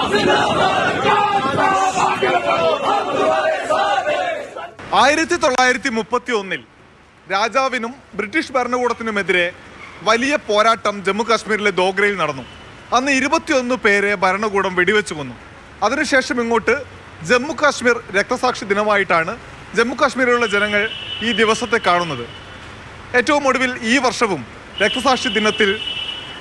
1931 രാജാവിനും ബ്രിട്ടീഷ് ഭരണകൂടത്തിനുമെതിരെ വലിയ പോരാട്ടം ജമ്മു കാശ്മീരിലെ ദോഗ്രയിൽ നടന്നു. അന്ന് 21 പേരെ ഭരണകൂടം വെടിവെച്ചു കൊന്നു. അതിനുശേഷം ഇങ്ങോട്ട് ജമ്മു കാശ്മീർ രക്തസാക്ഷി ദിനമായിട്ടാണ് ജമ്മു കാശ്മീരിലുള്ള ജനങ്ങൾ ഈ ദിവസത്തെ കാണുന്നത്. ഏറ്റവും ഒടുവിൽ ഈ വർഷവും രക്തസാക്ഷി ദിനത്തിൽ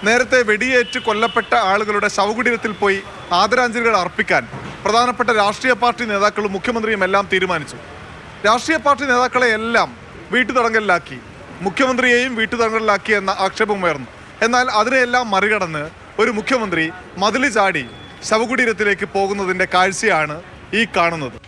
നേരത്തെ വെടിയേറ്റ് കൊല്ലപ്പെട്ട ആളുകളുടെ ശവകുടീരത്തിൽ പോയി ആദരാഞ്ജലികൾ അർപ്പിക്കാൻ പ്രധാനപ്പെട്ട രാഷ്ട്രീയ പാർട്ടി നേതാക്കളും മുഖ്യമന്ത്രിയും എല്ലാം തീരുമാനിച്ചു. രാഷ്ട്രീയ പാർട്ടി നേതാക്കളെ എല്ലാം വീട്ടുതടങ്കലിലാക്കി, മുഖ്യമന്ത്രിയെയും വീട്ടുതടങ്കലിലാക്കി എന്ന ആക്ഷേപമുയർന്നു. എന്നാൽ അതിനെയെല്ലാം മറികടന്ന് ഒരു മുഖ്യമന്ത്രി മതില് ചാടി ശവകുടീരത്തിലേക്ക് പോകുന്നതിൻ്റെ കാഴ്ചയാണ് ഈ കാണുന്നത്.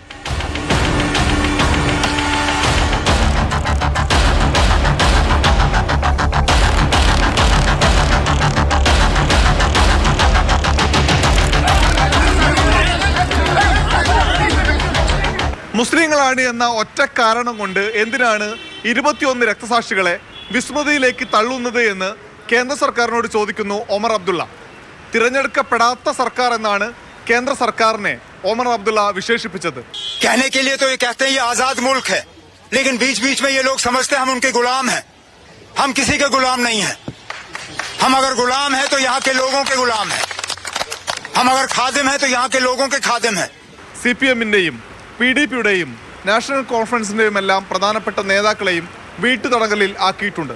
മുസ്ലിങ്ങളാണ് എന്ന ഒറ്റ കാരണം കൊണ്ട് എന്തിനാണ് 21 രക്തസാക്ഷികളെ വിസ്മൃതിയിലേക്ക് തള്ളുന്നത് എന്ന് കേന്ദ്ര സർക്കാരിനോട് ചോദിക്കുന്നു ഒമർ അബ്ദുള്ള. തിരഞ്ഞെടുക്കപ്പെടാത്ത സർക്കാർ എന്നാണ് കേന്ദ്ര സർക്കാരിനെ ഒമർ അബ്ദുള്ള വിശേഷിപ്പിച്ചത്. कहने के लिए तो ये कहते हैं ये आजाद मुल्क है, लेकिन बीच बीच में ये लोग समझते हैं हम उनके गुलाम हैं. हम किसी के गुलाम नहीं हैं. हम अगर गुलाम हैं तो यहाँ के लोगों के गुलाम हैं. हम अगर खादिम हैं तो यहाँ के लोगों के खादिम हैं. CPM-ന്റെയും PDP-യുടെയും നാഷണൽ കോൺഫറൻസിന്റെയും എല്ലാം പ്രധാനപ്പെട്ട നേതാക്കളെയും വീട്ടുതടങ്കലിൽ ആക്കിയിട്ടുണ്ട്.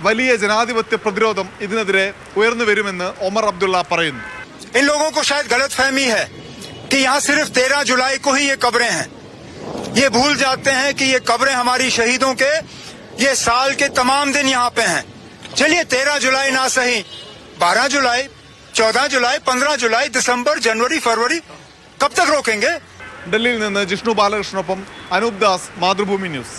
വലിയ ജനാധിപത്യ പ്രതിരോധം ഇതിനെതിരെ ഉയർന്നു വരുമെന്ന് ഒമർ അബ്ദുള്ള പറയുന്നു. इन लोगों को शायद गलतफहमी है कि यहाँ सिर्फ 13 जुलाई को ही ये कब्रें हैं. ये भूल जाते हैं कि ये कब्रें हमारी शहीदों के ये साल के तमाम दिन यहाँ पे हैं. चलिए 13 जुलाई ना सही, 12 जुलाई, 14 जुलाई, 15 जुलाई, दिसंबर, जनवरी, फरवरी, कब तक रोकेंगे? ഡൽഹിയിൽ നിന്ന് ജിഷ്ണു ബാലകൃഷ്ണനൊപ്പം അനൂപ് ദാസ്, മാതൃഭൂമി ന്യൂസ്.